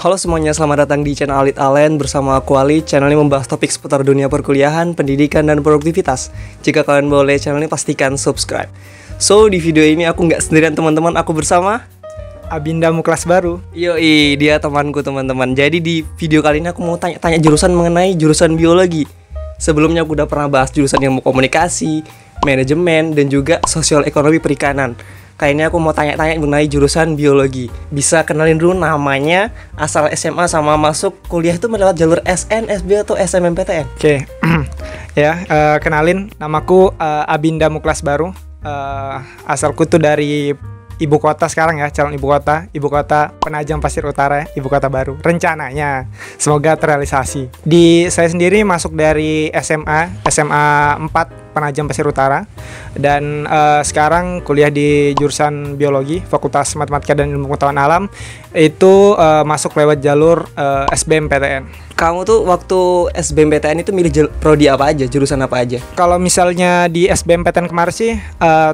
Halo semuanya, selamat datang di channel Alit Alen bersama aku Ali. Channel ini membahas topik seputar dunia perkuliahan, pendidikan, dan produktivitas. Jika kalian boleh channel ini pastikan subscribe. So, di video ini aku nggak sendirian teman-teman, aku bersama Abindamu kelas baru. Yoi, dia temanku teman-teman. Jadi di video kali ini aku mau tanya-tanya jurusan mengenai jurusan biologi. Sebelumnya aku udah pernah bahas jurusan ilmu komunikasi, manajemen, dan juga sosial ekonomi perikanan. Kali ini aku mau tanya-tanya mengenai jurusan biologi. Bisa kenalin dulu namanya, asal SMA sama masuk kuliah itu melewat jalur SN, SB atau SMMPTN? Oke. Ya, kenalin, namaku Abindamu kelas baru. Asalku tuh dari ibu kota sekarang ya, calon ibu kota Penajam Pasir Utara, ibu kota baru. Rencananya semoga terrealisasi. Saya sendiri masuk dari SMA 4 Penajam Pasir Utara, dan sekarang kuliah di jurusan biologi, Fakultas Matematika dan Ilmu Pengetahuan Alam. Itu masuk lewat jalur SBMPTN. Kamu tuh waktu SBMPTN itu milih prodi apa aja, jurusan apa aja? Kalau misalnya di SBMPTN kemarin sih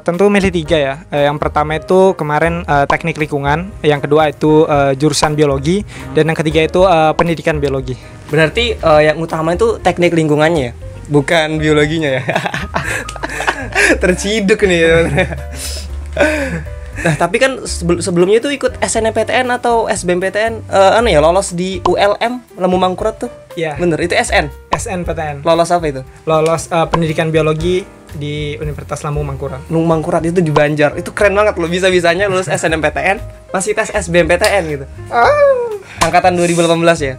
tentu milih 3 ya. Yang pertama itu kemarin teknik lingkungan, yang kedua itu jurusan biologi, dan yang ketiga itu pendidikan biologi. Berarti yang utama itu teknik lingkungannya ya? Bukan biologinya ya? Terciduk nih ya. Nah tapi kan sebelumnya itu ikut SNMPTN atau SBMPTN lolos di ULM Lemu Mangkurat tuh. Iya. Bener, itu SNPTN. Lolos apa itu? Lolos pendidikan biologi di Universitas Lemu Mangkurat. Lemu Mangkurat itu di Banjar. Itu keren banget loh, bisa-bisanya lulus SNMPTN masih tes SBMPTN gitu. Angkatan 2018 ya.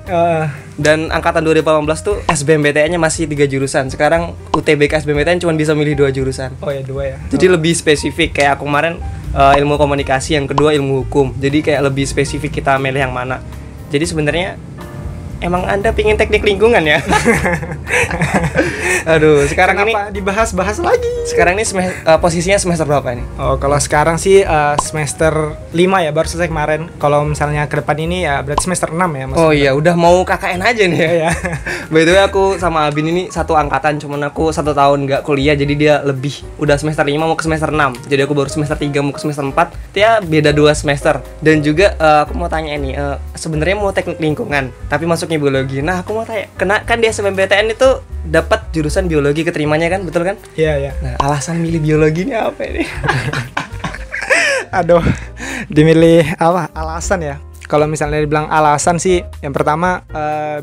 Dan angkatan 2018 tuh SBMPTN-nya masih 3 jurusan. Sekarang UTBK SBMPTN cuma bisa milih 2 jurusan. Oh ya, 2 ya. Jadi lebih spesifik, kayak aku kemarin ilmu komunikasi, yang kedua ilmu hukum. Jadi kayak lebih spesifik kita milih yang mana. Jadi sebenarnya emang Anda pingin teknik lingkungan ya? Aduh, sekarang kenapa ini dibahas lagi? Sekarang ini posisinya semester berapa ini? Oh, kalau sekarang sih semester 5 ya, baru selesai kemarin. Kalau misalnya ke depan ini ya berarti semester 6 ya. Oh iya, udah mau KKN aja nih ya. Ya. By the way, aku sama Abin ini satu angkatan, cuman aku 1 tahun nggak kuliah, jadi dia lebih udah semester 5 mau ke semester 6. Jadi aku baru semester 3 mau ke semester 4. Dia beda 2 semester. Dan juga aku mau tanya ini, sebenarnya mau teknik lingkungan, tapi masuknya biologi. Nah, aku mau tanya, kan di SBMPTN itu dapat jurusan biologi keterimanya kan, betul kan? Iya, iya. Nah, alasan milih biologinya apa ini? Aduh, dimilih apa? Alasan ya. Kalau misalnya dibilang alasan sih, yang pertama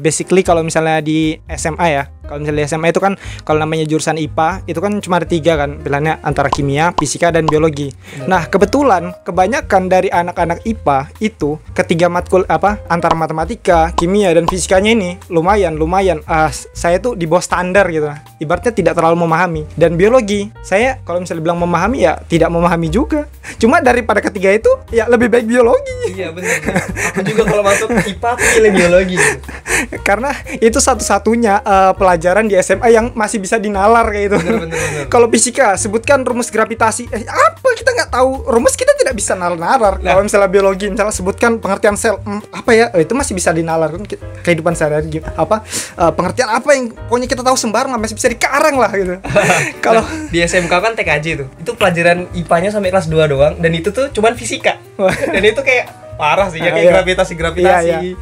basically kalau misalnya di SMA ya. Kalau misalnya di SMA itu kan kalau namanya jurusan IPA itu kan cuma ada 3 kan pilihannya, antara kimia, fisika, dan biologi. Nah kebetulan kebanyakan dari anak-anak IPA itu ketiga matkul antara matematika, kimia, dan fisikanya ini lumayan saya tuh di bawah standar gitu. Ibaratnya tidak terlalu memahami. Dan biologi saya kalau misalnya bilang memahami ya tidak memahami juga. Cuma daripada ketiga itu ya lebih baik biologi. Iya benar. Aku juga kalau masuk IPA aku pilih biologi. Karena itu satu-satunya pelajaran di SMA yang masih bisa dinalar kayak gitu. Bener. Kalau fisika sebutkan rumus gravitasi, apa kita nggak tahu rumus, kita tidak bisa nalar. Kalau misalnya biologi, misalnya sebutkan pengertian sel, apa ya, itu masih bisa dinalar kan kehidupan sehari-hari. Pengertian apa yang pokoknya kita tahu sembarang masih bisa dikarang lah gitu. Kalau di SMK kan TKJ itu pelajaran IPA-nya sampai kelas 2 doang, dan itu tuh cuman fisika. Dan itu kayak parah sih ya, kayak gravitasi. Iya.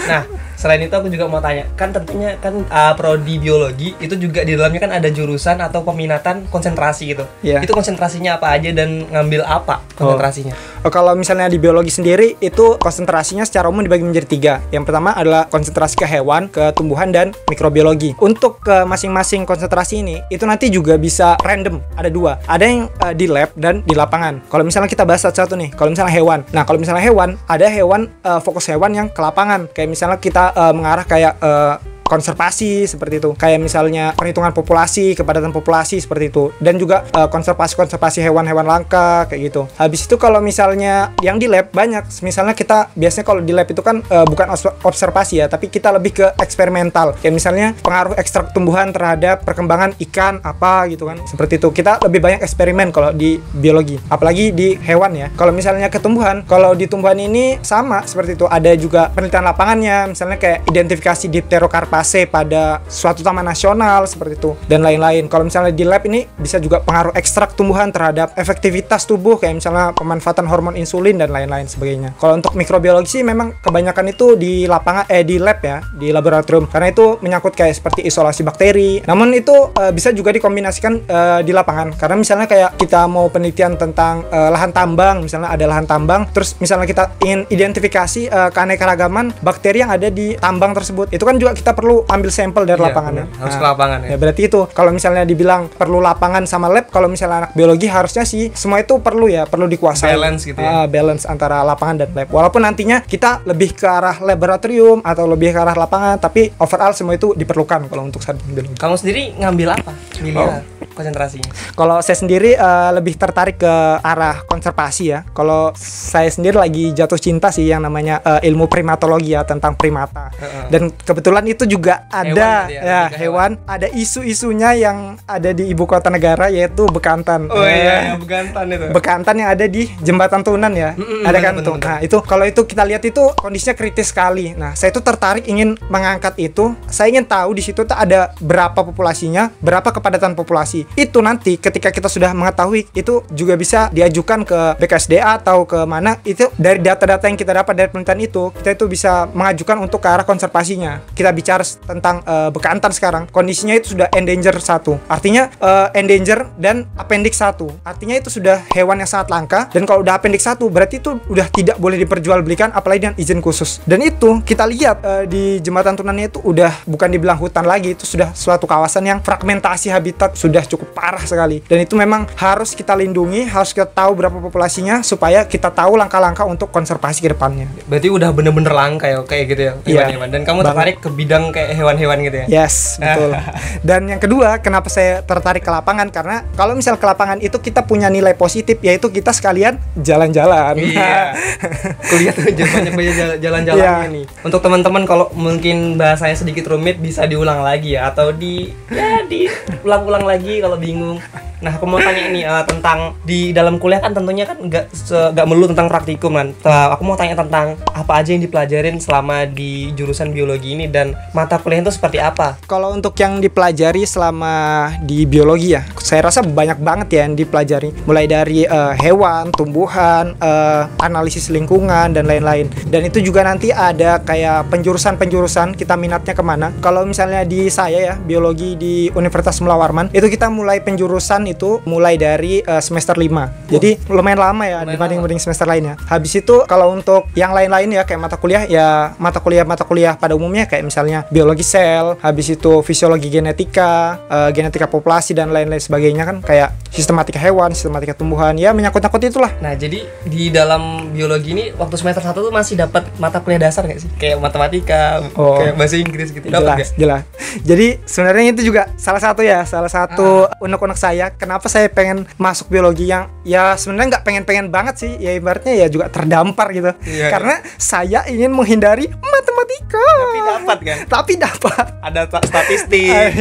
Nah, selain itu aku juga mau tanya, kan tentunya kan prodi biologi itu juga di dalamnya kan ada jurusan atau peminatan konsentrasi gitu. Yeah. Itu konsentrasinya apa aja dan ngambil apa konsentrasinya? Kalau misalnya di biologi sendiri itu konsentrasinya secara umum dibagi menjadi 3. Yang pertama adalah konsentrasi ke hewan, ke tumbuhan, dan mikrobiologi. Untuk ke masing-masing konsentrasi ini itu nanti juga bisa random, ada 2. Ada yang di lab dan di lapangan. Kalau misalnya kita bahas satu-satu nih, kalau misalnya hewan. Nah, kalau misalnya hewan, ada hewan fokus hewan yang ke lapangan. Kayak misalnya kita mengarah kayak konservasi seperti itu, kayak misalnya perhitungan populasi, kepadatan populasi seperti itu, dan juga konservasi hewan-hewan langka kayak gitu. Habis itu kalau misalnya yang di lab banyak, misalnya kita biasanya kalau di lab itu kan bukan observasi ya, tapi kita lebih ke eksperimental, kayak misalnya pengaruh ekstrak tumbuhan terhadap perkembangan ikan apa gitu kan, seperti itu. Kita lebih banyak eksperimen kalau di biologi, apalagi di hewan ya. Kalau misalnya ke tumbuhan, kalau di tumbuhan ini sama seperti itu, ada juga penelitian lapangannya, misalnya kayak identifikasi Dipterocarpa berinteraksi pada suatu taman nasional seperti itu dan lain-lain. Kalau misalnya di lab ini bisa juga pengaruh ekstrak tumbuhan terhadap efektivitas tubuh, kayak misalnya pemanfaatan hormon insulin dan lain-lain sebagainya. Kalau untuk mikrobiologi sih memang kebanyakan itu di lapangan, di lab ya, di laboratorium, karena itu menyangkut kayak seperti isolasi bakteri. Namun itu bisa juga dikombinasikan di lapangan, karena misalnya kayak kita mau penelitian tentang lahan tambang, misalnya ada lahan tambang, terus misalnya kita ingin identifikasi keanekaragaman bakteri yang ada di tambang tersebut, itu kan juga kita perlu ambil sampel dari lapangannya. Harus ke lapangan ya. Ya berarti itu kalau misalnya dibilang perlu lapangan sama lab, kalau misalnya anak biologi harusnya sih semua itu perlu dikuasai. Balance gitu ya. Balance antara lapangan dan lab. Walaupun nantinya kita lebih ke arah laboratorium atau lebih ke arah lapangan, tapi overall semua itu diperlukan kalau untuk sarjana biologi. Kamu sendiri ngambil apa? Milih konsentrasinya? Kalau saya sendiri lebih tertarik ke arah konservasi ya. Kalau saya sendiri lagi jatuh cinta sih yang namanya ilmu primatologi ya, tentang primata. Dan kebetulan itu juga ada hewan, ada isu-isunya yang ada di ibu kota negara, yaitu bekantan. Oh iya, bekantan itu. Bekantan yang ada di jembatan Tunan ya. Ada kan tuh. Nah, itu kalau itu kita lihat itu kondisinya kritis sekali. Nah, saya itu tertarik ingin mengangkat itu. Saya ingin tahu di situ tuh ada berapa populasinya, berapa kepadatan populasi. Itu nanti ketika kita sudah mengetahui, itu juga bisa diajukan ke BKSDA atau ke mana, itu dari data-data yang kita dapat dari penelitian itu, kita itu bisa mengajukan untuk ke arah konservasinya. Kita bicara tentang bekantan sekarang, kondisinya itu sudah endanger 1. Artinya endanger dan appendix 1. Artinya itu sudah hewan yang sangat langka, dan kalau udah appendix 1 berarti itu udah tidak boleh diperjualbelikan apalagi dengan izin khusus. Dan itu kita lihat di jembatan Tunannya itu udah bukan dibilang hutan lagi, itu sudah suatu kawasan yang fragmentasi habitat sudah cukup parah sekali. Dan itu memang harus kita lindungi, harus kita tahu berapa populasinya supaya kita tahu langkah-langkah untuk konservasi ke depannya. Berarti udah bener-bener langka ya, kayak gitu ya, hewan-hewan. Dan kamu tertarik ke bidang kayak hewan-hewan gitu ya? Yes, betul. Dan yang kedua, kenapa saya tertarik ke lapangan? Karena kalau misal ke lapangan itu kita punya nilai positif, yaitu kita sekalian jalan-jalan. Iya. Kuliah tuh banyak jalan-jalannya nih. Untuk teman-teman kalau mungkin bahasanya sedikit rumit, bisa diulang lagi ya, atau diulang-ulang lagi kalau bingung. Nah, aku mau tanya nih tentang di dalam kuliah kan tentunya kan nggak melulu tentang praktikum kan. Aku mau tanya tentang apa aja yang dipelajarin selama di jurusan biologi ini, dan mata kuliah itu seperti apa? Kalau untuk yang dipelajari selama di biologi ya, saya rasa banyak banget ya yang dipelajari. Mulai dari hewan, tumbuhan, analisis lingkungan dan lain-lain. Dan itu juga nanti ada kayak penjurusan-penjurusan kita minatnya kemana. Kalau misalnya di saya ya, biologi di Universitas Mula Warman, itu kita mulai penjurusan itu mulai dari semester 5. Jadi lumayan lama ya dibanding semester lainnya. Habis itu kalau untuk yang lain-lain ya kayak mata kuliah pada umumnya kayak misalnya biologi sel, habis itu fisiologi genetika, genetika populasi dan lain-lain sebagainya kan, kayak sistematika hewan, sistematika tumbuhan, ya menyangkut-nyangkut itulah. Nah, jadi di dalam biologi ini waktu semester 1 tuh masih dapat mata kuliah dasar nggak sih? Kayak matematika, kayak bahasa Inggris gitu. Jelas. Jadi sebenarnya itu juga salah satu unek-unek saya. Kenapa saya pengen masuk biologi yang ya sebenarnya nggak pengen-pengen banget sih, ya ibaratnya ya juga terdampar gitu. Iya, karena saya ingin menghindari matematika. Tapi dapat. Ada statistik.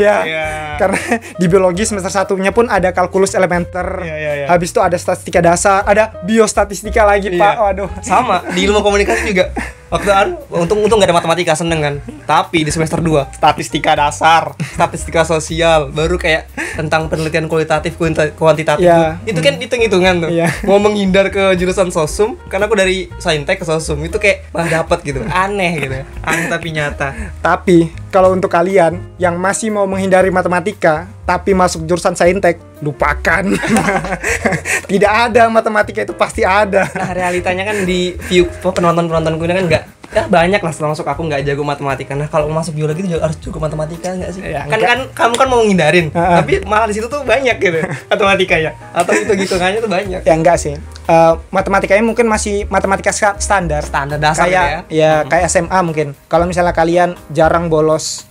Karena di biologi semester 1-nya pun ada kalkulus elementer. Habis itu ada statistika dasar, ada biostatistika lagi, Pak. Waduh. Sama, di ilmu komunikasi juga. Untung nggak ada matematika, seneng kan. Tapi di semester 2 statistika dasar, statistika sosial, baru kayak tentang penelitian kualitatif, kuantitatif. Itu kan hitung-hitungan tuh. Mau menghindar ke jurusan sosum, karena aku dari saintek ke sosum, itu kayak dapat gitu. Aneh gitu. Aneh tapi nyata. Tapi kalau untuk kalian yang masih mau menghindari matematika tapi masuk jurusan saintek, lupakan. Tidak ada matematika, itu pasti ada. Nah, realitanya kan di view penonton-penontonku ini kan nggak banyak lah, termasuk aku nggak jago matematika. Nah, kalau masuk biologi itu harus jago matematika nggak sih? Kan kamu kan mau ngindarin, tapi malah di situ tuh banyak gitu matematikanya, atau hitung-hitungannya tuh banyak. Ya enggak sih. Matematikanya mungkin masih matematika standar dasar kayak SMA mungkin. Kalau misalnya kalian jarang bolos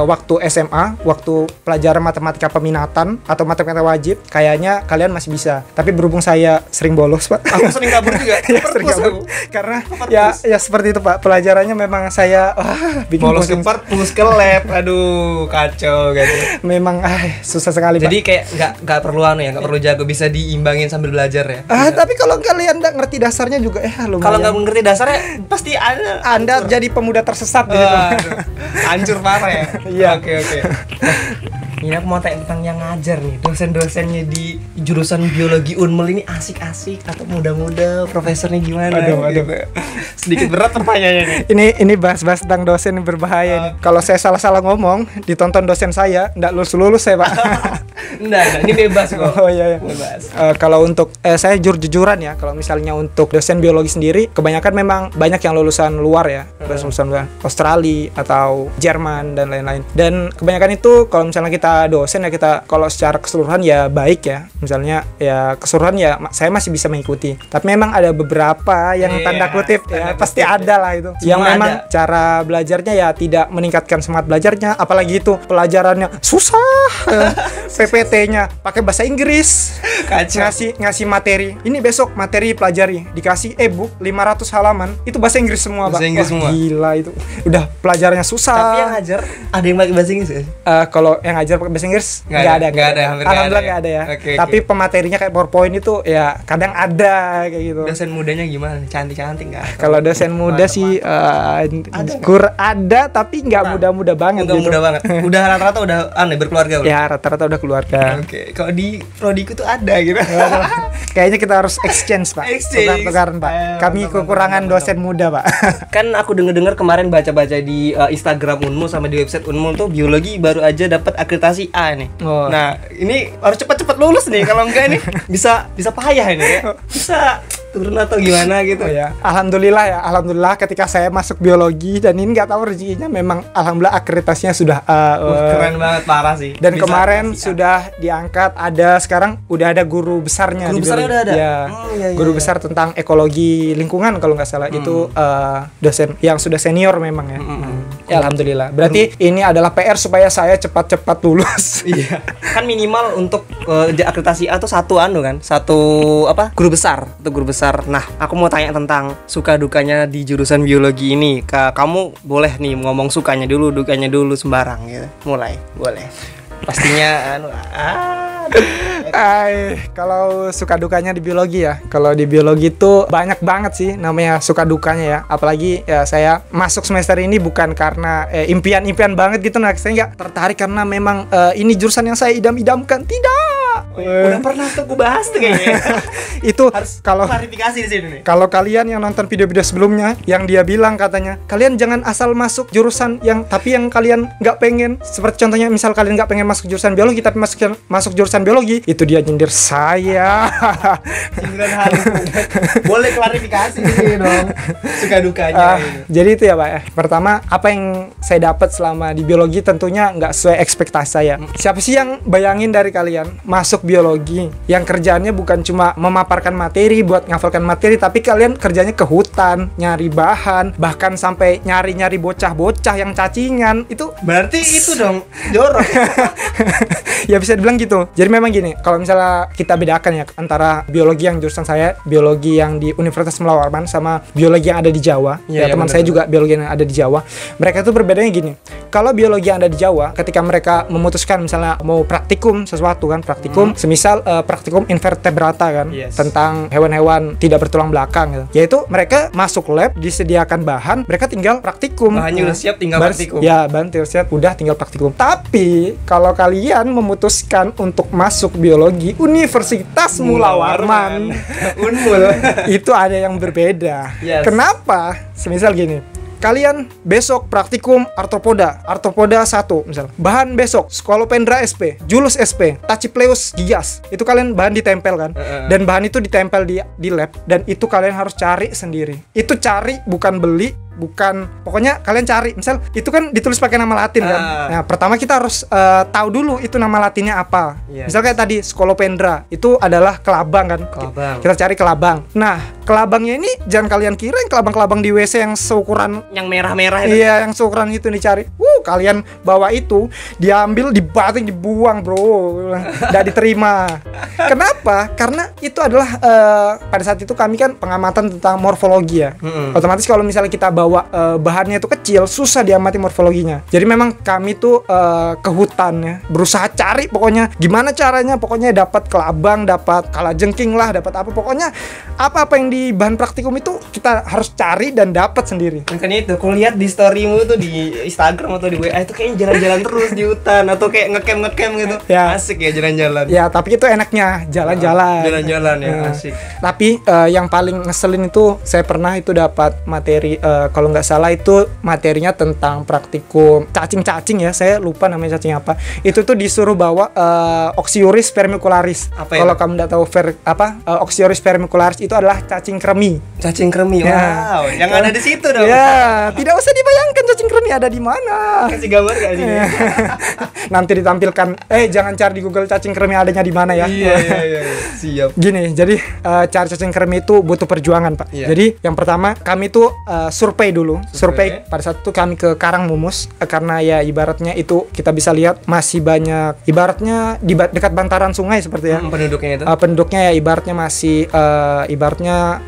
waktu SMA, waktu pelajaran matematika peminatan atau matematika wajib, kayaknya kalian masih bisa. Tapi berhubung saya sering bolos, Pak. Aku sering kabur juga. Sering kabur. Karena ya seperti itu, Pak. Pelajarannya memang saya bikin bolos ke perpus, ke lab. Aduh, kacau gitu. Memang susah sekali, Pak. Jadi kayak nggak perlu nggak perlu jago, bisa diimbangin sambil belajar ya. Tapi kalau kalian nggak ngerti dasarnya juga lumayan. Kalau nggak mengerti dasarnya pasti Anda jadi pemuda tersesat gitu. Hancur parah ya. Iya. Oke. Ini aku mau tanya tentang yang ngajar nih, dosen-dosennya di jurusan biologi Unmul ini asik-asik atau muda-muda, profesornya gimana? Aduh. Gitu. Sedikit berat pertanyaannya nih. Ini bahas-bahas tentang dosen yang berbahaya nih. Kalau saya salah-salah ngomong, ditonton dosen saya, nggak lulus saya, Pak. Enggak, ini bebas kok. Oh iya. Bebas. Kalau untuk saya jujur-jujuran ya, kalau misalnya untuk dosen biologi sendiri, kebanyakan memang banyak yang lulusan luar ya, lulusan luar, Australia atau Jerman dan lain-lain. Dan kebanyakan itu kalau misalnya kita dosen ya, kita kalau secara keseluruhan ya baik ya, misalnya ya keseluruhan ya saya masih bisa mengikuti. Tapi memang ada beberapa yang tanda kutip ya pasti ada lah itu. Yang memang cara belajarnya ya tidak meningkatkan semangat belajarnya, apalagi itu pelajarannya susah. PPT-nya pakai bahasa Inggris. Ngasih materi. Ini besok materi pelajari, dikasih e-book 500 halaman, itu bahasa Inggris semua, Pak. Gila itu. Udah pelajarannya susah. Tapi yang ngajar ada yang pakai bahasa Inggris ya? Kalau yang ngajar pakai bahasa Inggris nggak ada. Alhamdulillah nggak ada ya. Tapi pematerinya kayak PowerPoint itu ya kadang ada kayak gitu. Dosen mudanya gimana? Cantik-cantik nggak? Kalau dosen muda sih ada tapi nggak muda-muda banget. Nggak muda banget. Udah rata-rata udah berkeluarga. Ya rata-rata udah keluarga. Oke. Kalau di prodiku tuh ada gitu. Kayaknya kita harus exchange, Pak. Tukaran, Pak. Kami kekurangan dosen muda, Pak. Kan aku dengar kemarin baca-baca di Instagram Unmul sama di website Unmul tuh biologi baru aja dapat akreditasi A nih. Nah, ini harus cepat-cepat lulus nih, kalau enggak nih bisa payah ini ya. Bisa turun atau gimana gitu ya. Alhamdulillah ketika saya masuk biologi, dan ini nggak tahu rezekinya, memang alhamdulillah akreditasinya sudah keren banget, parah sih. Dan bisa kemarin sudah diangkat, sekarang udah ada guru besarnya. Guru besarnya udah ada. Ya, guru besar tentang ekologi lingkungan kalau nggak salah. Itu dosen yang sudah senior memang ya. Ya alhamdulillah. Berarti ini adalah PR supaya saya cepat-cepat lulus. Iya. Kan minimal untuk akreditasi A tuh satu guru besar. Nah, aku mau tanya tentang suka dukanya di jurusan biologi ini. Kamu boleh nih ngomong sukanya dulu, dukanya dulu sembarang gitu. Mulai, boleh. Pastinya kalau suka dukanya di biologi ya. Kalau di biologi itu banyak banget sih namanya suka dukanya ya. Apalagi ya saya masuk semester ini bukan karena impian-impian banget gitu. Nah, saya nggak tertarik karena memang ini jurusan yang saya idam-idamkan. Tidak. Udah pernah tuh gue bahas tuh kayaknya. Itu harus kalau klarifikasi di sini nih. Kalau kalian yang nonton video-video sebelumnya, yang dia bilang katanya, kalian jangan asal masuk jurusan yang kalian nggak pengen. Seperti contohnya misal kalian nggak pengen masuk jurusan biologi tapi masuk jurusan biologi, itu dia nyindir saya. Sindiran halus. Boleh klarifikasi sih dong. Suka dukanya. Jadi itu ya, Pak ya. Pertama, apa yang saya dapat selama di biologi tentunya nggak sesuai ekspektasi saya. Siapa sih yang bayangin dari kalian masuk biologi yang kerjaannya bukan cuma memaparkan materi buat ngafalkan materi, tapi kalian kerjanya ke hutan, nyari bahan, bahkan sampai nyari bocah-bocah yang cacingan. Itu berarti itu dong jorok. Ya bisa dibilang gitu. Jadi memang gini, kalau misalnya kita bedakan ya antara biologi yang jurusan saya, biologi yang di Universitas Melayu Warman, sama biologi yang ada di Jawa. Ya teman saya juga biologi yang ada di Jawa. Mereka itu berbedanya gini. Kalau biologi yang ada di Jawa, ketika mereka memutuskan misalnya mau praktikum sesuatu kan, semisal praktikum invertebrata kan, tentang hewan-hewan tidak bertulang belakang gitu. Yaitu mereka masuk lab, disediakan bahan, mereka tinggal praktikum. Bahannya udah siap, tinggal praktikum. Ya, bahan siap, udah tinggal praktikum. Tapi kalau kalian memutuskan untuk masuk biologi Universitas Mula Warman, Unmul, itu ada yang berbeda. Kenapa? Semisal gini, kalian besok praktikum arthropoda 1 misal. Bahan besok Scolopendra sp, Julus sp, Tachypleus gigas. Itu kalian bahan ditempel kan. Dan bahan itu ditempel di lab, dan itu kalian harus cari sendiri. Itu cari, bukan beli, pokoknya kalian cari. Misal itu kan ditulis pakai nama Latin kan. Nah, pertama kita harus tahu dulu itu nama Latinnya apa. Misal kayak tadi Scolopendra itu adalah kelabang kan. Kita cari kelabang. Nah, kelabangnya ini jangan kalian kira yang kelabang-kelabang di WC yang seukuran yang merah-merah itu. Iya, yang seukuran itu dicari. Kalian bawa itu, diambil, dibanting, dibuang, bro. Nggak diterima. Kenapa? Karena itu adalah pada saat itu kami kan pengamatan tentang morfologi ya. Otomatis kalau misalnya kita bawa bahannya itu kecil, kecil, susah diamati morfologinya. Jadi memang kami tuh ke hutan ya, berusaha cari pokoknya gimana caranya, pokoknya dapat kelabang, dapat kalajengking lah, dapat apa, pokoknya apa-apa yang di bahan praktikum itu kita harus cari dan dapat sendiri. Makanya itu, kalau lihat di storymu tuh di Instagram atau di WA itu kayaknya jalan-jalan terus di hutan atau kayak ngecamp gitu. Ya. Asik ya jalan-jalan. Ya, tapi itu enaknya jalan-jalan. Jalan-jalan ya, asik. Tapi yang paling ngeselin itu saya pernah itu dapat materi kalau nggak salah itu materinya tentang praktikum cacing-cacing ya, saya lupa namanya cacing apa. Itu tuh disuruh bawa Oxyuris vermicularis. Apa ya? Kalau kamu nggak tahu Oxyuris vermicularis itu adalah cacing kremi. Cacing kremi. Ya. Wow, yang ada di situ dong. Ya, tidak usah dibayangkan cacing kremi ada di mana. Kasih gambar gak sih? Nanti ditampilkan. Jangan cari di Google cacing kremi adanya di mana ya. Iya. Siap. Gini, jadi cari cacing kremi itu butuh perjuangan, Pak. Iya. Jadi yang pertama kami tuh survei dulu. Survei pada saat itu kami ke Karangmumus karena ya ibaratnya itu kita bisa lihat masih banyak ibaratnya di dekat bantaran sungai seperti ya. Penduduknya itu. Penduduknya ya ibaratnya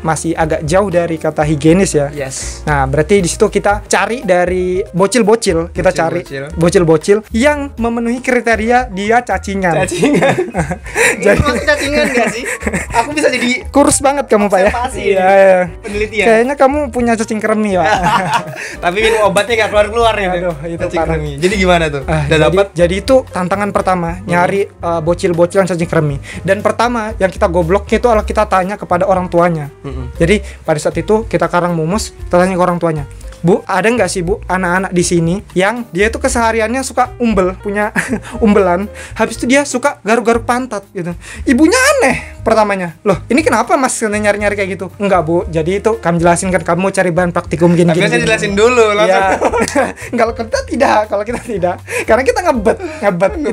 masih agak jauh dari kata higienis ya. Yes. Nah, berarti di situ kita cari dari bocil-bocil, kita cari bocil-bocil yang memenuhi kriteria dia cacingan. Jadi cacingan gak sih? Aku bisa jadi kurus banget kamu, Pak ya. Iya. Penelitian. Kayaknya kamu punya cacing kremi, Pak. Tapi minum obatnya gak keluar-keluar nih. Aduh, itu cacing parah. kremi. Jadi gimana tuh? Udah dapat? Jadi itu tantangan pertama, nyari bocil-bocil yang cacing kremi. Dan pertama yang kita gobloknya itu adalah kita tanya kepada orang tuanya. Jadi pada saat itu kita Karangmumus, kita tanya ke orang tuanya. Bu, ada nggak sih Bu anak-anak di sini yang dia itu kesehariannya suka punya umbelan, habis itu dia suka garuk-garuk pantat gitu. Ibunya aneh pertamanya, loh ini kenapa Mas nyari-nyari kayak gitu? Enggak Bu, jadi itu kami jelasin kan kamu mau cari bahan praktikum gini. Tapi saya jelasin dulu langsung. Kalau kita tidak, karena kita ngebet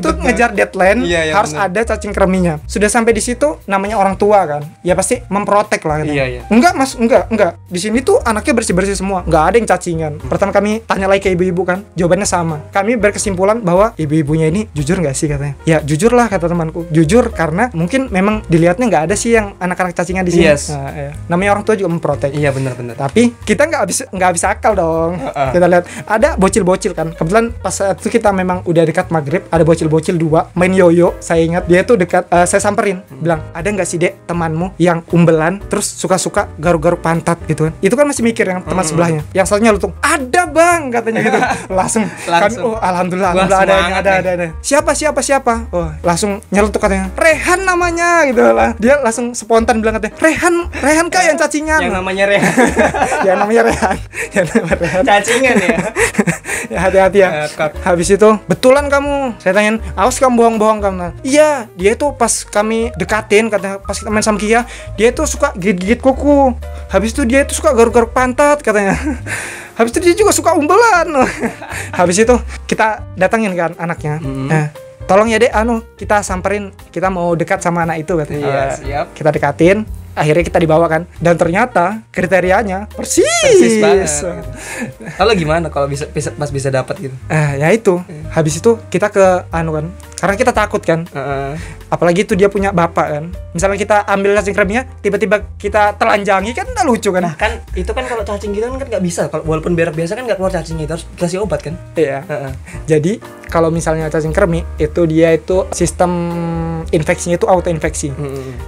itu ngejar deadline, harus bener. Ada cacing kreminya. Sudah sampai di situ namanya orang tua kan, ya pasti memprotek lah. Iya. Enggak Mas, enggak. Di sini tuh anaknya bersih-bersih semua, nggak ada yang cacingan. Pertama kami tanya lagi ke ibu-ibu kan, jawabannya sama. Kami berkesimpulan bahwa ibu-ibunya ini jujur nggak sih katanya. Ya jujur lah kata temanku, jujur karena mungkin memang dilihatnya nggak ada sih yang anak-anak cacingan di sini. Yes. Nah, ya. Namanya orang tua juga memprotek. Iya benar. Tapi kita nggak habis akal dong. Kita lihat ada bocil-bocil kan. Kebetulan pas saat itu kita memang udah dekat maghrib, ada bocil-bocil dua main yoyo. Saya ingat dia tuh dekat. Saya samperin, bilang ada nggak sih Dek temanmu yang umbelan terus suka-suka garuk-garuk pantat gitu kan. Itu kan masih mikir yang teman sebelahnya. Yang satunya lutung. Ada Bang katanya gitu. langsung. Kami, alhamdulillah ada. Siapa? Oh, langsung nyelutuk katanya. Rehan namanya gitu lah. Dia langsung spontan bilang katanya, Rehan Kak yang cacingan. Yang namanya Rehan. Yang namanya Rehan. Cacingan ya. Ya hati-hati ya. Habis itu, betulan kamu. Saya tanyain, awas kamu bohong-bohong kamu. Iya, dia tuh pas kami dekatin katanya, pas kita main sama Kia, dia tuh suka gigit-gigit kuku. Habis itu dia tuh suka garuk-garuk pantat katanya. Habis itu dia juga suka umbelan. Habis itu kita datangin kan anaknya. Nah, tolong ya Dek, kita samperin, kita mau dekat sama anak itu katanya. Iya, siap. Kita dekatin, akhirnya kita dibawa kan. Dan ternyata kriterianya persis banget. Lalu gimana kalau bisa dapat gitu? Ya itu. Habis itu kita ke kan. Karena kita takut kan. Apalagi itu dia punya bapak kan. Misalnya kita ambil cacing kreminya, tiba-tiba kita telanjangi kan enggak lucu kan. Nah, kan itu kan kalau cacing gitu kan enggak bisa. Kalau walaupun berak biasa kan enggak keluar cacingnya, itu harus dikasih obat kan. Iya. Jadi kalau misalnya cacing kremi itu dia itu sistem infeksinya itu auto infeksi.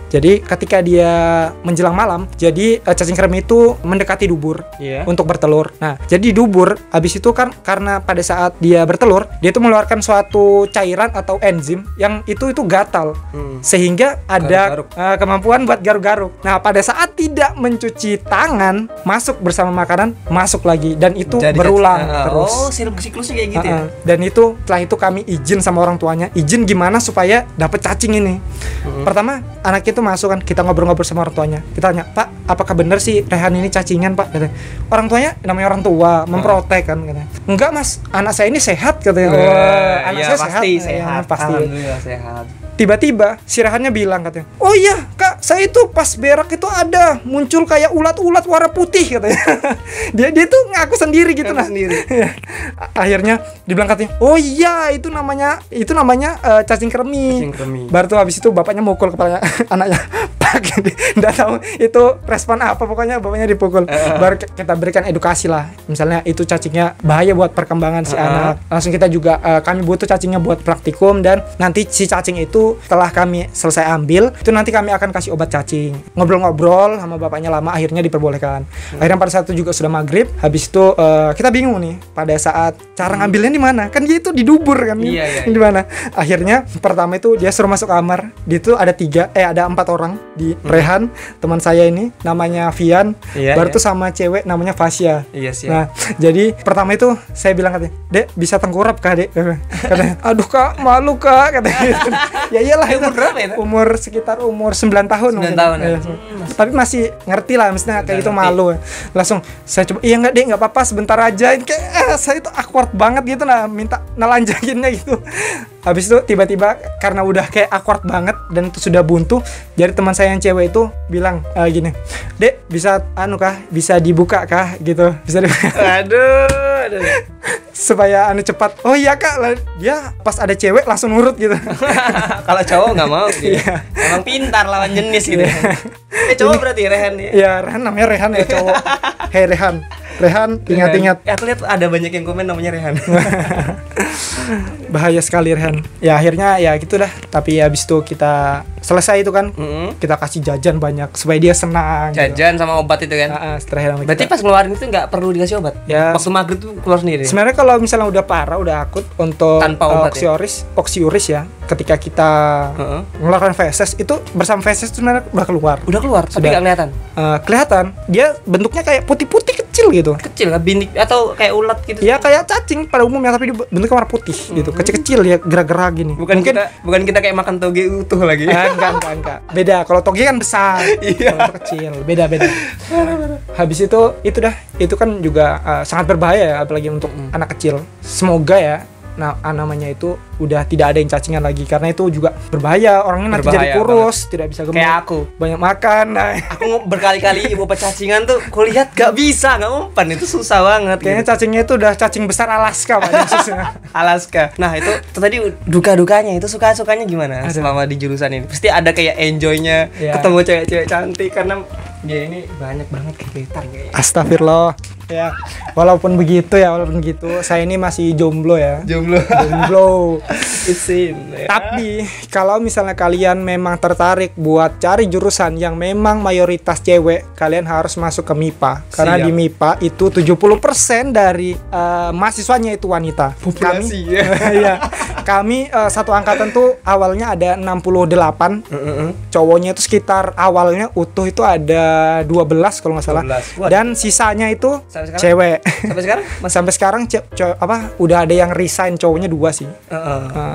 Jadi ketika dia menjelang malam, jadi cacing kremi itu mendekati dubur untuk bertelur. Nah, jadi dubur habis itu kan karena pada saat dia bertelur, dia itu mengeluarkan suatu cairan atau enzim yang itu gatal. Sehingga ada kemampuan buat garuk-garuk. Nah, pada saat tidak mencuci tangan, masuk bersama makanan, masuk lagi dan itu jadi berulang terus. Oh, siklusnya kayak gitu ya. Dan itu setelah itu kami izin sama orang tuanya, izin gimana supaya dapat cacing ini. Pertama, anak itu masuk kan, kita ngobrol-ngobrol sama orang tuanya. Kita tanya, "Pak, apakah benar sih Rehan ini cacingan, Pak?" Katanya. Orang tuanya namanya orang tua, memprotek kan katanya. "Enggak, Mas, anak saya ini sehat," katanya. Anak saya pasti sehat. Pasti. Alhamdulillah sehat. Tiba-tiba si Rehannya bilang katanya, "Oh iya Kak, Kak, saya itu pas berak itu ada muncul kayak ulat-ulat warna putih katanya. dia tuh ngaku sendiri gitu nah. Akhirnya dibilang katanya, "Oh iya, itu namanya cacing kremi." Baru tuh habis itu bapaknya mukul kepalanya anaknya. Pak, enggak tahu itu respon apa, pokoknya bapaknya dipukul. Baru kita berikan edukasi lah. Misalnya itu cacingnya bahaya buat perkembangan si anak. Langsung kita juga kami butuh cacingnya buat praktikum, dan nanti si cacing itu setelah kami selesai ambil, itu nanti kami akan kasih obat cacing. Ngobrol-ngobrol sama bapaknya lama, akhirnya diperbolehkan. Akhirnya pada saat itu juga sudah maghrib. Habis itu kita bingung nih pada saat cara ngambilnya di mana. Kan dia itu di dubur kan. Di mana? Akhirnya pertama itu dia suruh masuk kamar. Dia itu ada 4 orang. Di Rehan, teman saya ini namanya Vian, baru tuh sama cewek namanya Fasya. Nah, jadi pertama itu saya bilang katanya, "Dek, bisa tengkurap kah, Dek?" Katanya, "Aduh Kak, malu Kak," katanya. Ya iyalah, itu umur sekitar 9 tahun. 9 tahun. Ya. Tapi masih ngerti lah, maksudnya kayak gitu malu. Langsung saya coba, "Iya enggak Dek, enggak apa-apa, sebentar aja." Kayak saya itu awkward banget gitu, nah minta nelanjanginnya gitu. Habis itu tiba-tiba karena udah kayak awkward banget dan itu sudah buntu, jadi teman saya yang cewek itu bilang gini, "Dek, bisa bisa dibuka kah?" gitu. Bisa dibuka. Aduh. Supaya cepat. "Oh iya Kak." Dia pas ada cewek langsung nurut gitu. Kalau cowok nggak mau dia. Emang pintar lawan jenis gitu. Cowok berarti Rehan ya? Iya, Rehan, namanya Rehan ya cowok. Hei Rehan, ingat-ingat. Aku lihat ada banyak yang komen namanya Rehan. Bahaya sekali Rehan. Ya akhirnya ya gitu dah. Tapi habis itu kita selesai itu kan, kita kasih jajan banyak supaya dia senang. Jajan gitu. Sama obat itu kan. Berarti pas ngeluarin itu nggak perlu dikasih obat. Ya, waktu maghrib tuh keluar sendiri. Sebenarnya kalau misalnya udah parah, udah akut untuk tanpa obat oksiuris ya. Ketika kita mengeluarkan feses itu bersama feses itu sebenarnya udah keluar. Tapi nggak kelihatan. Kelihatan. Dia bentuknya kayak putih-putih kecil gitu. Kecil lah, bintik atau kayak ulat gitu. Ya kayak cacing pada umumnya, tapi bentuknya warna putih gitu. Kecil-kecil ya, gerak-gerak gini. Bukan kita kayak makan toge utuh lagi. Enggak. Beda. Kalau toge kan besar. Kalau kecil. Beda. Habis itu dah. Itu kan juga sangat berbahaya ya, apalagi untuk anak kecil. Semoga ya namanya itu udah tidak ada yang cacingan lagi, karena itu juga berbahaya. Orangnya nanti jadi kurus, tidak bisa gemuk. Kayak aku. Banyak makan. Aku berkali-kali ibu cacingan tuh, aku lihat gak bisa, gak mempan, itu susah banget. Kayaknya gitu. Cacingnya itu udah cacing besar Alaska Pak. Alaska. Nah itu tadi duka-dukanya itu suka-sukanya gimana selama di jurusan ini? Pasti ada kayak enjoy-nya, ketemu cewek-cewek cantik, karena dia ini banyak banget kegiatan kayaknya. Astagfirullah. Ya, walaupun begitu, saya ini masih jomblo ya. Jomblo. Tapi kalau misalnya kalian memang tertarik buat cari jurusan yang memang mayoritas cewek, kalian harus masuk ke MIPA. Karena di MIPA itu 70% dari mahasiswanya itu wanita. Populasi Kami satu angkatan tuh awalnya ada 68. Cowoknya itu sekitar awalnya utuh itu ada 12 kalau nggak salah. Dan sisanya itu cewek. Sampai sekarang udah ada yang resign, cowoknya 2 sih.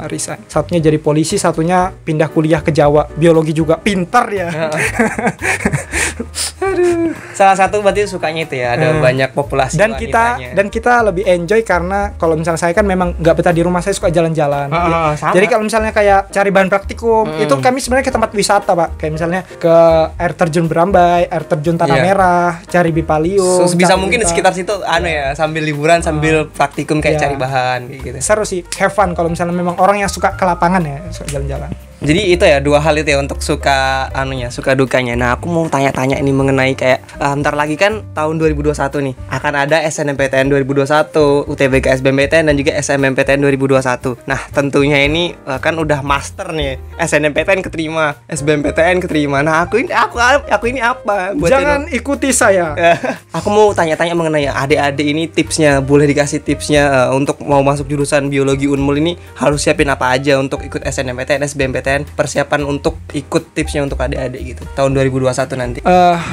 Resign. Satunya jadi polisi, satunya pindah kuliah ke Jawa. Biologi juga, pintar ya. Aduh. Salah satu berarti sukanya itu ya, ada banyak populasi dan kita lebih enjoy karena kalau misalnya saya kan memang nggak betah di rumah, saya suka jalan-jalan. Jadi kalau misalnya kayak cari bahan praktikum, itu kami sebenarnya ke tempat wisata Pak, kayak misalnya ke air terjun Berambai, air terjun Tanah Merah, cari Bipalium. Bisa mungkin di sekitar situ ya, sambil liburan sambil praktikum kayak cari bahan gitu. Seru sih, have fun kalau misalnya memang orang yang suka ke lapangan ya, suka jalan-jalan. Jadi itu ya, 2 hal itu ya untuk suka dukanya. Nah, aku mau tanya-tanya ini mengenai kayak bentar lagi kan tahun 2021 nih akan ada SNMPTN 2021, UTBK SBMPTN dan juga SNMPTN 2021. Nah, tentunya ini kan udah master nih. SNMPTN keterima, SBMPTN keterima. Nah, aku ini apa? Jangan ikuti saya. Aku mau tanya-tanya mengenai adik-adik ini, tipsnya, boleh dikasih tipsnya untuk mau masuk jurusan biologi Unmul ini harus siapin apa aja untuk ikut SNMPTN, SBMPTN, persiapan untuk ikut tipsnya untuk adik-adik gitu tahun 2021 nanti.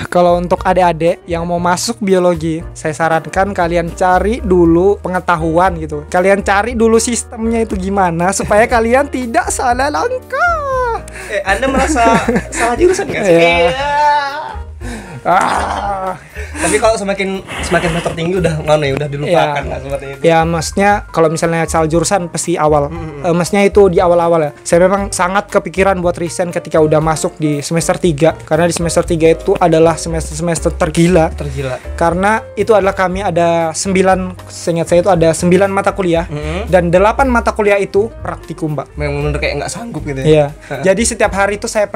Kalau untuk adik-adik yang mau masuk biologi, saya sarankan kalian cari dulu pengetahuan gitu. Kalian cari dulu sistemnya itu gimana supaya kalian tidak salah langkah. Anda merasa salah jurusan nggak sih? Tapi kalau semakin semester tinggi udah udah dilupakan lah seperti itu. Ya maksudnya kalau misalnya soal jurusan pasti awal. Maksudnya itu di awal-awal ya. Saya memang sangat kepikiran buat resign ketika udah masuk di semester 3, karena di semester 3 itu adalah semester tergila. Karena itu adalah kami ada 9, seingat saya itu ada 9 mata kuliah dan 8 mata kuliah itu praktikum, Pak. Memang bener kayak nggak sanggup gitu ya. Iya. Jadi setiap hari itu saya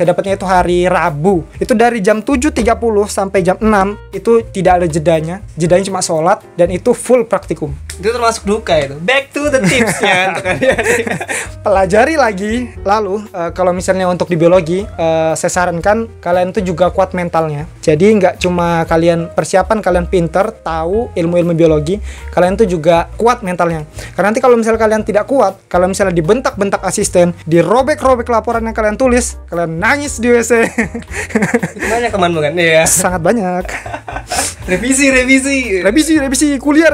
dapatnya itu hari Rabu. Itu dari jam 7.30 sampai jam 6 itu tidak ada jedanya cuma sholat, dan itu full praktikum. Itu termasuk duka itu. Back to the tipsnya untuk kalian. Pelajari lagi. Lalu kalau misalnya untuk di biologi, saya sarankan kalian tuh juga kuat mentalnya. Jadi nggak cuma kalian persiapan, kalian pinter tahu ilmu-ilmu biologi, kalian tuh juga kuat mentalnya. Karena nanti kalau misalnya kalian tidak kuat, kalau misalnya dibentak-bentak asisten, dirobek-robek laporan yang kalian tulis, kalian nangis di WC. Itu banyak teman bukan? Iya. Sangat banyak. Revisi. Kuliah.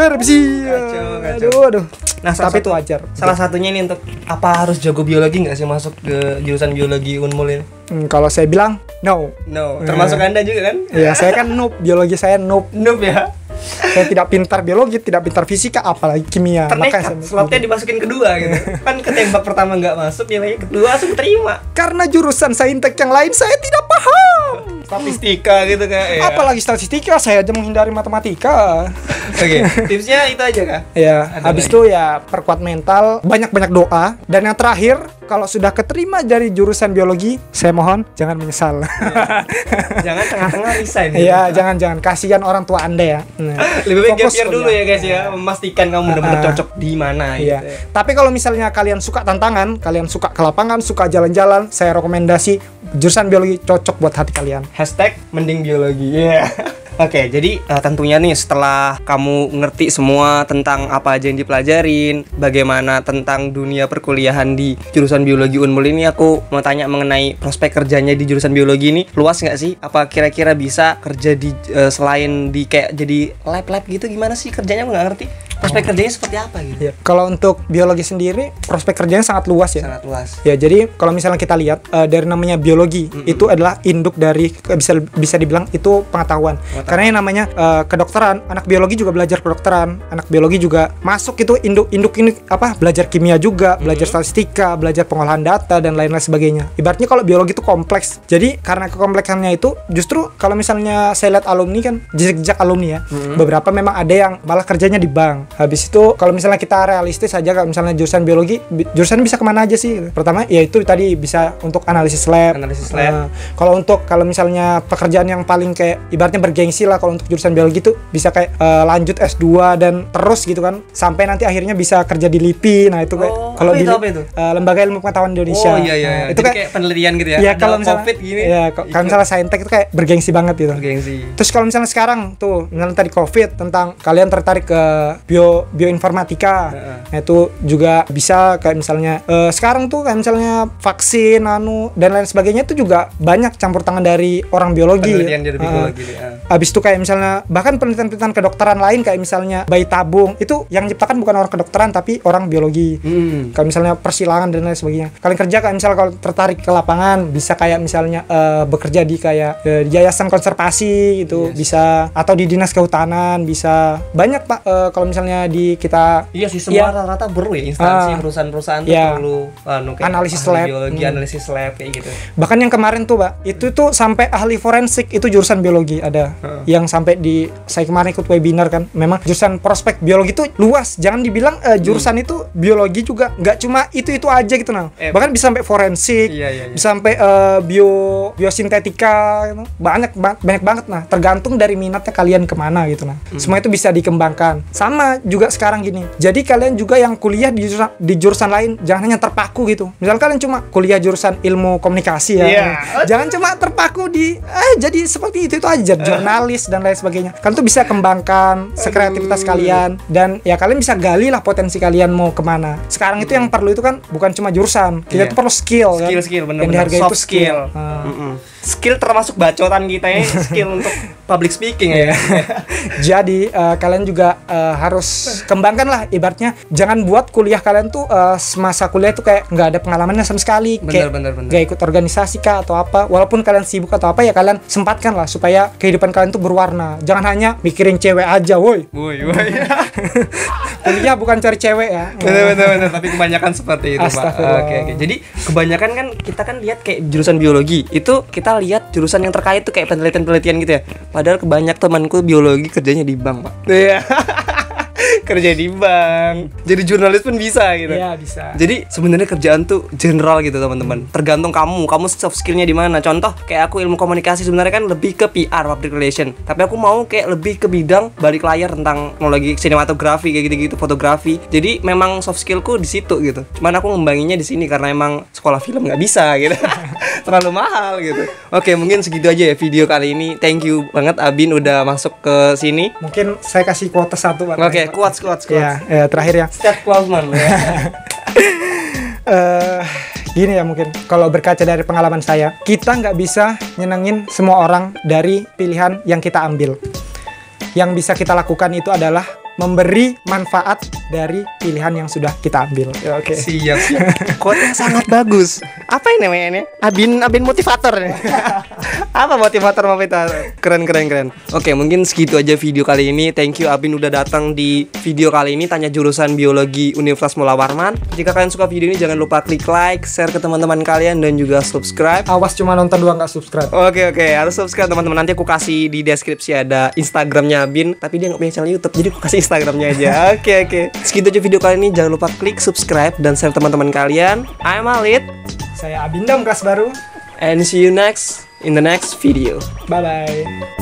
Kacau. Aduh. Nah, tapi itu wajar. Salah satunya ini untuk apa harus jago biologi nggak sih masuk ke jurusan biologi Unmul ini? Kalau saya bilang no. Termasuk Anda juga kan? Iya, saya kan noob, biologi saya noob Ya. Saya tidak pintar biologi, tidak pintar fisika, apalagi kimia. Makanya slotnya dimasukin kedua gitu. Kan ketembak pertama nggak masuk, nilainya kedua langsung terima. Karena jurusan saintek yang lain saya tidak paham. Statistika gitu kan. Ya. Apalagi statistika, saya aja menghindari matematika. Oke, tipsnya itu aja kah? Ya, habis itu ya perkuat mental, banyak-banyak doa, dan yang terakhir, kalau sudah keterima dari jurusan biologi, saya mohon jangan menyesal. Jangan tengah-tengah resign. Iya, jangan kasihan orang tua Anda ya. Lebih baik gap year dulu ya guys ya, memastikan kamu benar-benar cocok di mana iya. gitu. Tapi kalau misalnya kalian suka tantangan, kalian suka ke lapangan, suka jalan-jalan, saya rekomendasi jurusan biologi cocok buat hati kalian. #mending biologi. Iya. Oke, jadi tentunya nih setelah kamu ngerti semua tentang apa aja yang dipelajarin, bagaimana tentang dunia perkuliahan di jurusan biologi Unmul ini, aku mau tanya mengenai prospek kerjanya di jurusan biologi ini luas nggak sih? Apa kira-kira bisa kerja di selain di kayak jadi lab gitu, gimana sih kerjanya? Aku nggak ngerti. Prospek kerjanya seperti apa gitu? Ya, kalau untuk biologi sendiri, prospek kerjanya sangat luas ya. Sangat luas. Ya, jadi kalau misalnya kita lihat dari namanya biologi, itu adalah induk dari bisa dibilang itu pengetahuan. Karena yang namanya kedokteran, anak biologi juga belajar kedokteran, anak biologi juga masuk itu induk ini apa? Belajar kimia juga, belajar statistika, belajar pengolahan data dan lain-lain sebagainya. Ibaratnya kalau biologi itu kompleks. Jadi karena kekompleksannya itu, justru kalau misalnya saya lihat alumni kan, jejak alumni ya, beberapa memang ada yang malah kerjanya di bank. Habis itu kalau misalnya kita realistis aja, kalau misalnya jurusan biologi, jurusan bisa kemana aja sih? Pertama ya itu tadi bisa untuk analisis lab. Kalau misalnya pekerjaan yang paling kayak ibaratnya bergengsi lah, kalau untuk jurusan biologi itu bisa kayak lanjut S2 dan terus gitu kan, sampai nanti akhirnya bisa kerja di LIPI. Nah itu kayak kalau di Lembaga Ilmu Pengetahuan Indonesia. Itu kayak penelitian gitu ya. Iya, kalau misalnya COVID gini. Ya, kalau misalnya saintek itu kayak bergengsi banget gitu. Terus kalau misalnya sekarang tuh, misalnya tadi COVID, tentang kalian tertarik ke bioinformatika. Nah, itu juga bisa kayak misalnya sekarang tuh kayak misalnya vaksin dan lain sebagainya itu juga banyak campur tangan dari orang biologi. Penelitian dari biologi. Habis itu kayak misalnya bahkan penelitian-penelitian kedokteran lain kayak misalnya bayi tabung, itu yang menciptakan bukan orang kedokteran tapi orang biologi. Kayak misalnya persilangan dan lain sebagainya. Kalian kerja kayak misalnya kalau tertarik ke lapangan bisa kayak misalnya bekerja di kayak di yayasan konservasi gitu, bisa, atau di dinas kehutanan bisa. Banyak Pak, kalau misalnya di kita sih semua rata-rata perlu ya, instansi perusahaan-perusahaan tuh perlu analisis lab, biologi, analisis lab kayak gitu. Bahkan yang kemarin tuh Pak, itu tuh sampai ahli forensik itu jurusan biologi ada. Yang sampai saya kemarin ikut webinar kan, memang jurusan prospek biologi itu luas. Jangan dibilang jurusan itu biologi juga nggak cuma itu aja gitu nah. Bahkan bisa sampai forensik, bisa sampai biosintetika gitu. Banyak banget nah, tergantung dari minatnya kalian kemana gitu nah. Semua itu bisa dikembangkan. Sama juga sekarang gini, jadi kalian juga yang kuliah di jurusan lain jangan hanya terpaku gitu. Misal kalian cuma kuliah jurusan ilmu komunikasi ya, jangan cuma terpaku di jadi seperti itu aja jurnalis dan lain sebagainya. Kalian tuh bisa kembangkan sekreativitas kalian, dan ya kalian bisa gali lah potensi kalian mau kemana. Sekarang itu yang perlu itu kan bukan cuma jurusan, kita tuh perlu skill kan. Skill Yang bener-bener dihargai soft itu skill. Skill termasuk bacotan kita ya, skill untuk public speaking ya. Jadi kalian juga harus kembangkan lah, ibaratnya jangan buat kuliah kalian tuh semasa kuliah tuh kayak nggak ada pengalamannya sama sekali, kayak nggak ikut organisasi kah atau apa. Walaupun kalian sibuk atau apa ya kalian sempatkan lah supaya kehidupan kalian tuh berwarna. Jangan hanya mikirin cewek aja, woi. Kuliah bukan cari cewek ya. Bener, tapi kebanyakan seperti itu, Pak. Oke. Jadi kebanyakan kan kita kan lihat kayak jurusan biologi itu kita lihat jurusan yang terkait tuh kayak penelitian gitu ya. Padahal kebanyak temanku biologi kerjanya di bank, Pak. Iya. Kerja di bank. Jadi jurnalis pun bisa gitu. Iya, bisa. Jadi sebenarnya kerjaan tuh general gitu, teman-teman. Tergantung kamu soft skillnya di mana. Contoh kayak aku ilmu komunikasi sebenarnya kan lebih ke PR, public relation. Tapi aku mau kayak lebih ke bidang balik layar tentang teknologi sinematografi kayak gitu-gitu, fotografi. Jadi memang soft skillku di situ gitu. Cuman aku ngembanginnya di sini karena emang sekolah film nggak bisa gitu. Terlalu mahal gitu. Oke, mungkin segitu aja ya video kali ini. Thank you banget Abin udah masuk ke sini. Mungkin saya kasih kuota 1, Pak. Oke, quotes. Ya, terakhir ya. Step Klausman ya. Gini ya, mungkin kalau berkaca dari pengalaman saya, kita nggak bisa nyenengin semua orang dari pilihan yang kita ambil. Yang bisa kita lakukan itu adalah memberi manfaat dari pilihan yang sudah kita ambil. Ya, oke. Siap. Quote sangat bagus. Apa ini namanya? Abin motivator. Apa motivator? Keren. Oke, mungkin segitu aja video kali ini. Thank you Abin udah datang di video kali ini tanya jurusan biologi Universitas Mula Warman. Jika kalian suka video ini jangan lupa klik like, share ke teman-teman kalian dan juga subscribe. Awas cuma nonton doang nggak subscribe. Oke, harus subscribe teman-teman. Nanti aku kasih di deskripsi ada Instagramnya Abin, tapi dia nggak punya channel YouTube, jadi aku kasih Instagramnya aja. Oke. Segitu aja video kali ini. Jangan lupa klik subscribe dan share teman-teman kalian. I'm Alit. Saya Abindam kelas baru. And see you in the next video. Bye bye.